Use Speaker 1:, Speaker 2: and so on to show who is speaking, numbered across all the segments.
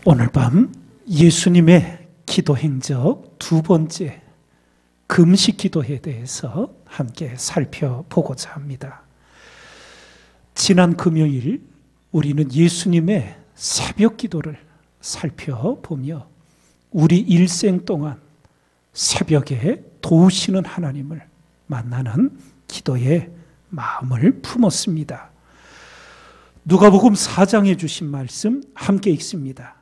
Speaker 1: 오늘 밤 예수님의 기도 행적 두 번째 금식 기도에 대해서 함께 살펴보고자 합니다. 지난 금요일 우리는 예수님의 새벽 기도를 살펴보며 우리 일생 동안 새벽에 도우시는 하나님을 만나는 기도의 마음을 품었습니다. 누가복음 4장에 주신 말씀 함께 읽습니다.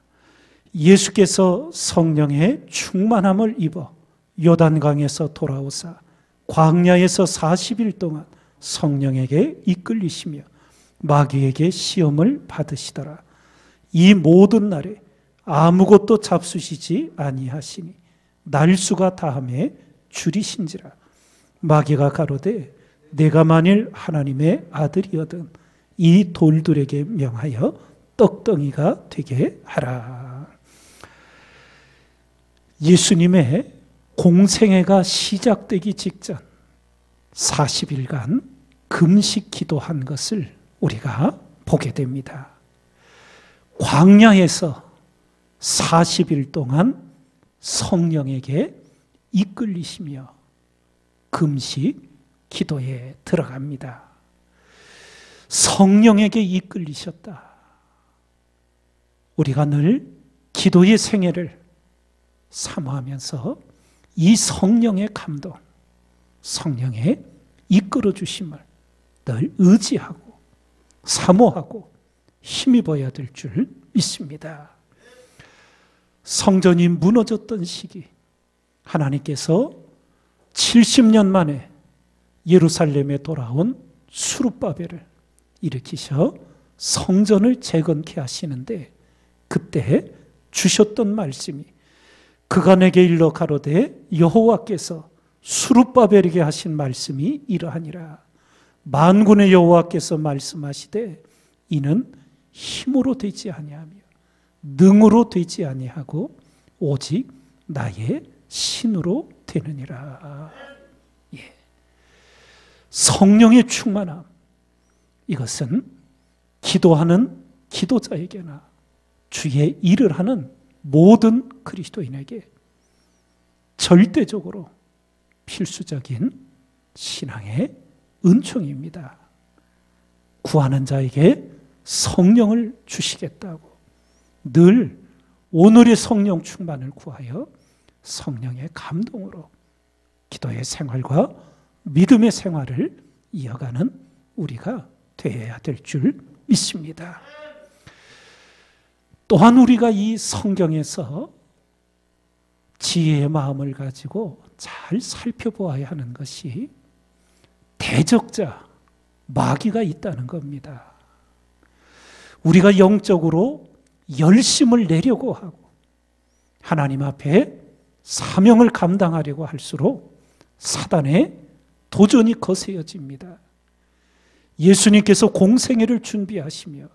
Speaker 1: 예수께서 성령의 충만함을 입어 요단강에서 돌아오사 광야에서 40일 동안 성령에게 이끌리시며 마귀에게 시험을 받으시더라. 이 모든 날에 아무것도 잡수시지 아니하시니 날수가 다함에 줄이신지라. 마귀가 가로되 내가 만일 하나님의 아들이거든 이 돌들에게 명하여 떡덩이가 되게 하라. 예수님의 공생애가 시작되기 직전 40일간 금식 기도한 것을 우리가 보게 됩니다. 광야에서 40일 동안 성령에게 이끌리시며 금식 기도에 들어갑니다. 성령에게 이끌리셨다. 우리가 늘 기도의 생애를 사모하면서 이 성령의 감동, 성령의 이끌어 주심을 늘 의지하고 사모하고 힘입어야 될 줄 믿습니다. 성전이 무너졌던 시기, 하나님께서 70년 만에 예루살렘에 돌아온 수룹바벨을 일으키셔 성전을 재건케 하시는데 그때 주셨던 말씀이 그간에게 일러 가로되 여호와께서 수룹바벨에게 하신 말씀이 이러하니라. 만군의 여호와께서 말씀하시되 이는 힘으로 되지 아니하며 능으로 되지 아니하고 오직 나의 신으로 되느니라. 예. 성령의 충만함, 이것은 기도하는 기도자에게나 주의 일을 하는 모든 그리스도인에게 절대적으로 필수적인 신앙의 은총입니다. 구하는 자에게 성령을 주시겠다고 늘 오늘의 성령 충만을 구하여 성령의 감동으로 기도의 생활과 믿음의 생활을 이어가는 우리가 되어야 될 줄 믿습니다. 또한 우리가 이 성경에서 지혜의 마음을 가지고 잘 살펴보아야 하는 것이 대적자, 마귀가 있다는 겁니다. 우리가 영적으로 열심을 내려고 하고 하나님 앞에 사명을 감당하려고 할수록 사단의 도전이 거세어집니다. 예수님께서 공생애를 준비하시며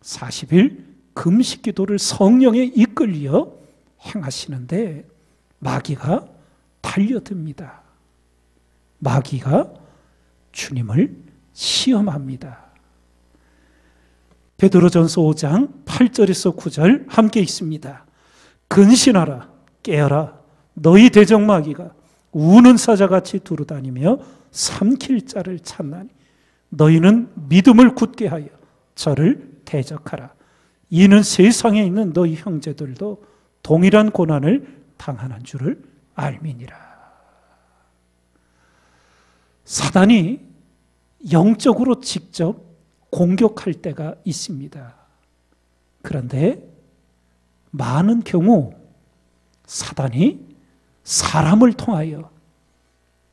Speaker 1: 40일 금식 기도를 성령에 이끌려 행하시는데 마귀가 달려듭니다. 마귀가 주님을 시험합니다. 베드로전서 5장 8절에서 9절 함께 읽습니다. 근신하라, 깨어라. 너희 대적 마귀가 우는 사자같이 두루다니며 삼킬 자를 찾나니 너희는 믿음을 굳게 하여 저를 대적하라. 이는 세상에 있는 너희 형제들도 동일한 고난을 당하는 줄을 알미니라. 사단이 영적으로 직접 공격할 때가 있습니다. 그런데 많은 경우 사단이 사람을 통하여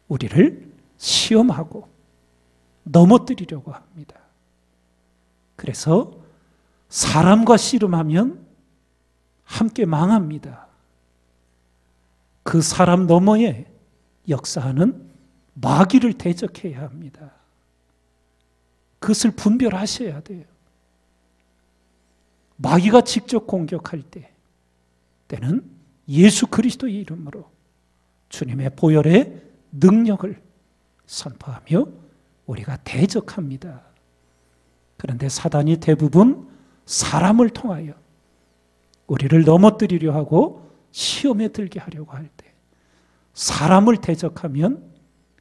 Speaker 1: 우리를 시험하고 넘어뜨리려고 합니다. 그래서 사람과 씨름하면 함께 망합니다. 그 사람 너머에 역사하는 마귀를 대적해야 합니다. 그것을 분별하셔야 돼요. 마귀가 직접 공격할 때는 예수 그리스도의 이름으로 주님의 보혈의 능력을 선포하며 우리가 대적합니다. 그런데 사단이 대부분 사람을 통하여 우리를 넘어뜨리려 하고 시험에 들게 하려고 할 때 사람을 대적하면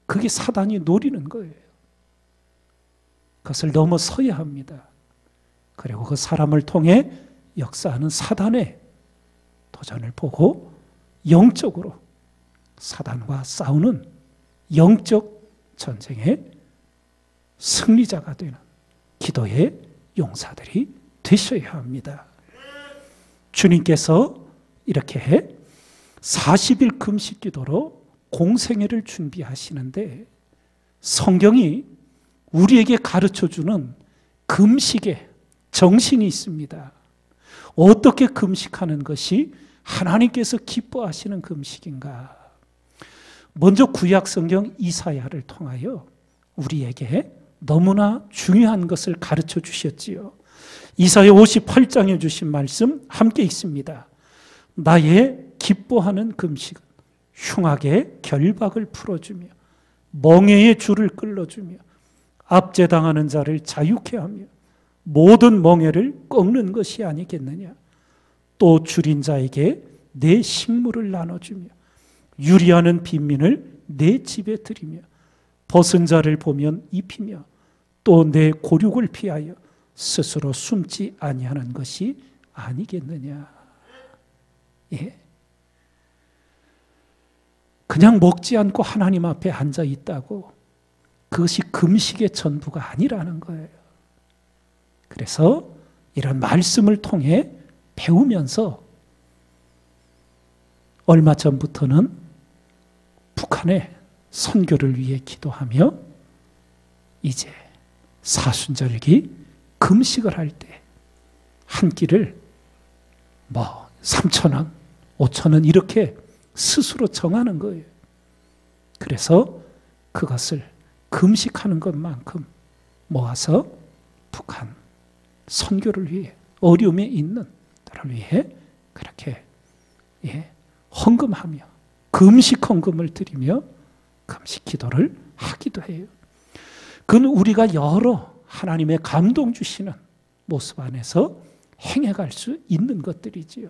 Speaker 1: 그게 사단이 노리는 거예요. 그것을 넘어서야 합니다. 그리고 그 사람을 통해 역사하는 사단의 도전을 보고 영적으로 사단과 싸우는 영적 전쟁의 승리자가 되는 기도의 용사들이 되셔야 합니다. 주님께서 이렇게 40일 금식 기도로 공생애를 준비하시는데 성경이 우리에게 가르쳐주는 금식의 정신이 있습니다. 어떻게 금식하는 것이 하나님께서 기뻐하시는 금식인가? 먼저 구약 성경 이사야를 통하여 우리에게 너무나 중요한 것을 가르쳐 주셨지요. 이사야 58장에 주신 말씀 함께 있습니다. 나의 기뻐하는 금식은 흉악의 결박을 풀어주며 멍에의 줄을 끌어주며 압제당하는 자를 자유케 하며 모든 멍에를 꺾는 것이 아니겠느냐. 또 줄인 자에게 내 식물을 나눠주며 유리하는 빈민을 내 집에 들이며 벗은 자를 보면 입히며 또 내 고륙을 피하여 스스로 숨지 아니하는 것이 아니겠느냐. 예. 그냥 먹지 않고 하나님 앞에 앉아 있다고 그것이 금식의 전부가 아니라는 거예요. 그래서 이런 말씀을 통해 배우면서 얼마 전부터는 북한의 선교를 위해 기도하며 이제 사순절기 금식을 할 때 한 끼를 3,000원, 5,000원 이렇게 스스로 정하는 거예요. 그래서 그것을 금식하는 것만큼 모아서 북한 선교를 위해 어려움에 있는 들을 위해 그렇게 헌금하며 금식 헌금을 드리며 금식 기도를 하기도 해요. 그건 우리가 여러 하나님의 감동 주시는 모습 안에서 행해갈 수 있는 것들이지요.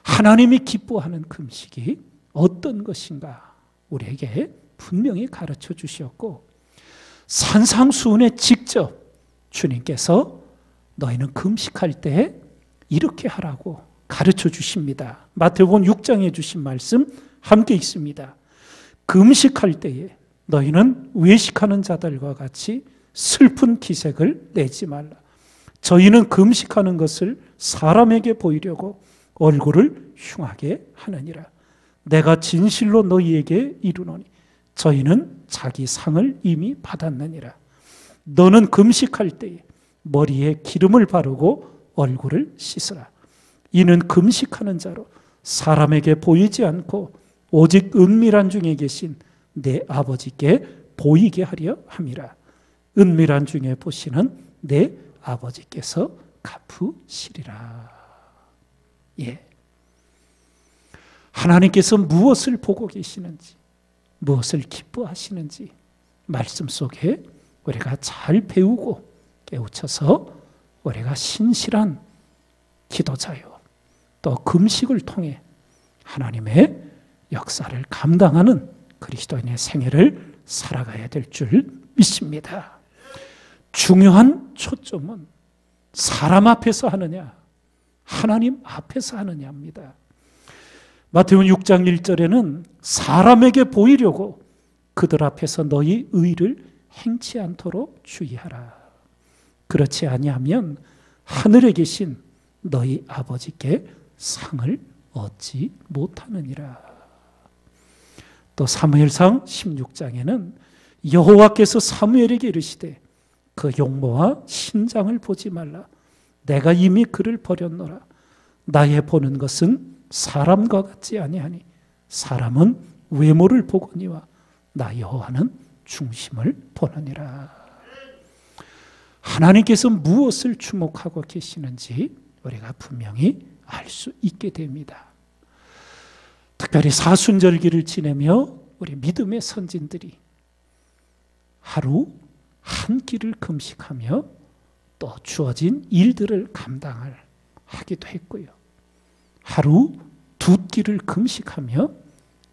Speaker 1: 하나님이 기뻐하는 금식이 어떤 것인가 우리에게 분명히 가르쳐 주셨고 산상수훈에 직접 주님께서 너희는 금식할 때 이렇게 하라고 가르쳐 주십니다. 마태복음 6장에 주신 말씀 함께 있습니다. 금식할 때에 너희는 외식하는 자들과 같이 슬픈 기색을 내지 말라. 저희는 금식하는 것을 사람에게 보이려고 얼굴을 흉하게 하느니라. 내가 진실로 너희에게 이르노니 저희는 자기 상을 이미 받았느니라. 너는 금식할 때에 머리에 기름을 바르고 얼굴을 씻으라. 이는 금식하는 자로 사람에게 보이지 않고 오직 은밀한 중에 계신 내 아버지께 보이게 하려 함이라. 은밀한 중에 보시는 내 아버지께서 갚으시리라. 예. 하나님께서 무엇을 보고 계시는지, 무엇을 기뻐하시는지 말씀 속에 우리가 잘 배우고 깨우쳐서 우리가 신실한 기도자요, 또 금식을 통해 하나님의 역사를 감당하는 그리스도인의 생애를 살아가야 될 줄 믿습니다. 중요한 초점은 사람 앞에서 하느냐, 하나님 앞에서 하느냐입니다. 마태복음 6장 1절에는 사람에게 보이려고 그들 앞에서 너희 의를 행치 않도록 주의하라. 그렇지 아니하면 하늘에 계신 너희 아버지께 상을 얻지 못하느니라. 또 사무엘상 16장에는 여호와께서 사무엘에게 이르시되 그 용모와 신장을 보지 말라. 내가 이미 그를 버렸노라. 나의 보는 것은 사람과 같지 아니하니 사람은 외모를 보거니와 나 여호와는 중심을 보느니라. 하나님께서 무엇을 주목하고 계시는지 우리가 분명히 알 수 있게 됩니다. 특별히 사순절기를 지내며 우리 믿음의 선진들이 하루 한 끼를 금식하며 또 주어진 일들을 감당을 하기도 했고요. 하루 2끼를 금식하며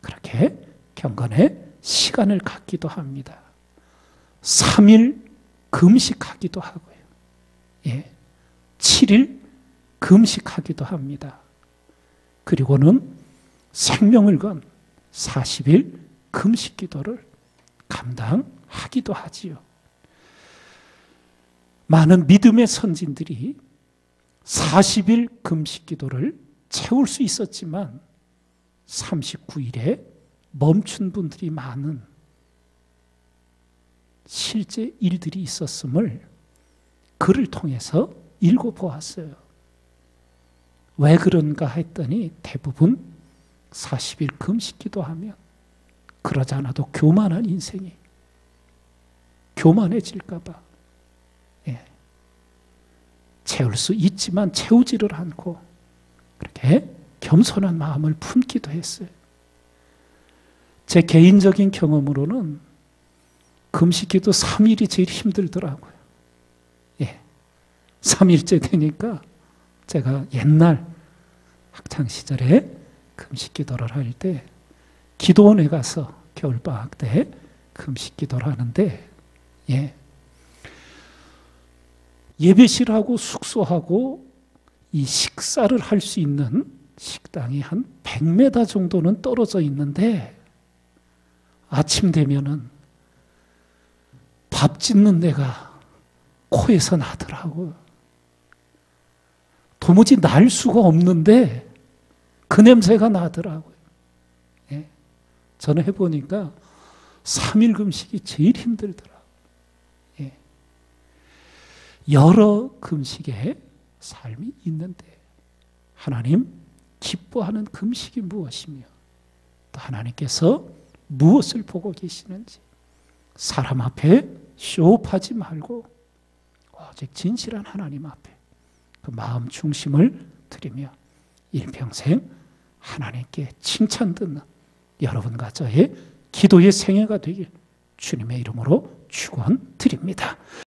Speaker 1: 그렇게 경건의 시간을 갖기도 합니다. 3일 금식하기도 하고요. 7일 금식하기도 합니다. 그리고는 생명을 건 40일 금식 기도를 감당하기도 하지요. 많은 믿음의 선진들이 40일 금식 기도를 채울 수 있었지만 39일에 멈춘 분들이 많은 실제 일들이 있었음을 글을 통해서 읽어보았어요. 왜 그런가 했더니 대부분 40일 금식 기도하면 그러지 않아도 교만한 인생이 교만해질까 봐 채울 수 있지만 채우지를 않고 그렇게 겸손한 마음을 품기도 했어요. 제 개인적인 경험으로는 금식기도 3일이 제일 힘들더라고요. 3일째 되니까 제가 옛날 학창시절에 금식기도를 할 때 기도원에 가서 겨울방학 때 금식기도를 하는데 예배실하고 숙소하고 이 식사를 할 수 있는 식당이 한 100m 정도는 떨어져 있는데 아침 되면은 밥 짓는 데가 코에서 나더라고요. 도무지 날 수가 없는데 그 냄새가 나더라고요. 저는 해보니까 3일 금식이 제일 힘들더라고요. 여러 금식의 삶이 있는데 하나님 기뻐하는 금식이 무엇이며 또 하나님께서 무엇을 보고 계시는지 사람 앞에 쇼업하지 말고 오직 진실한 하나님 앞에 그 마음 중심을 드리며 일평생 하나님께 칭찬 듣는 여러분과 저의 기도의 생애가 되길 주님의 이름으로 축원드립니다.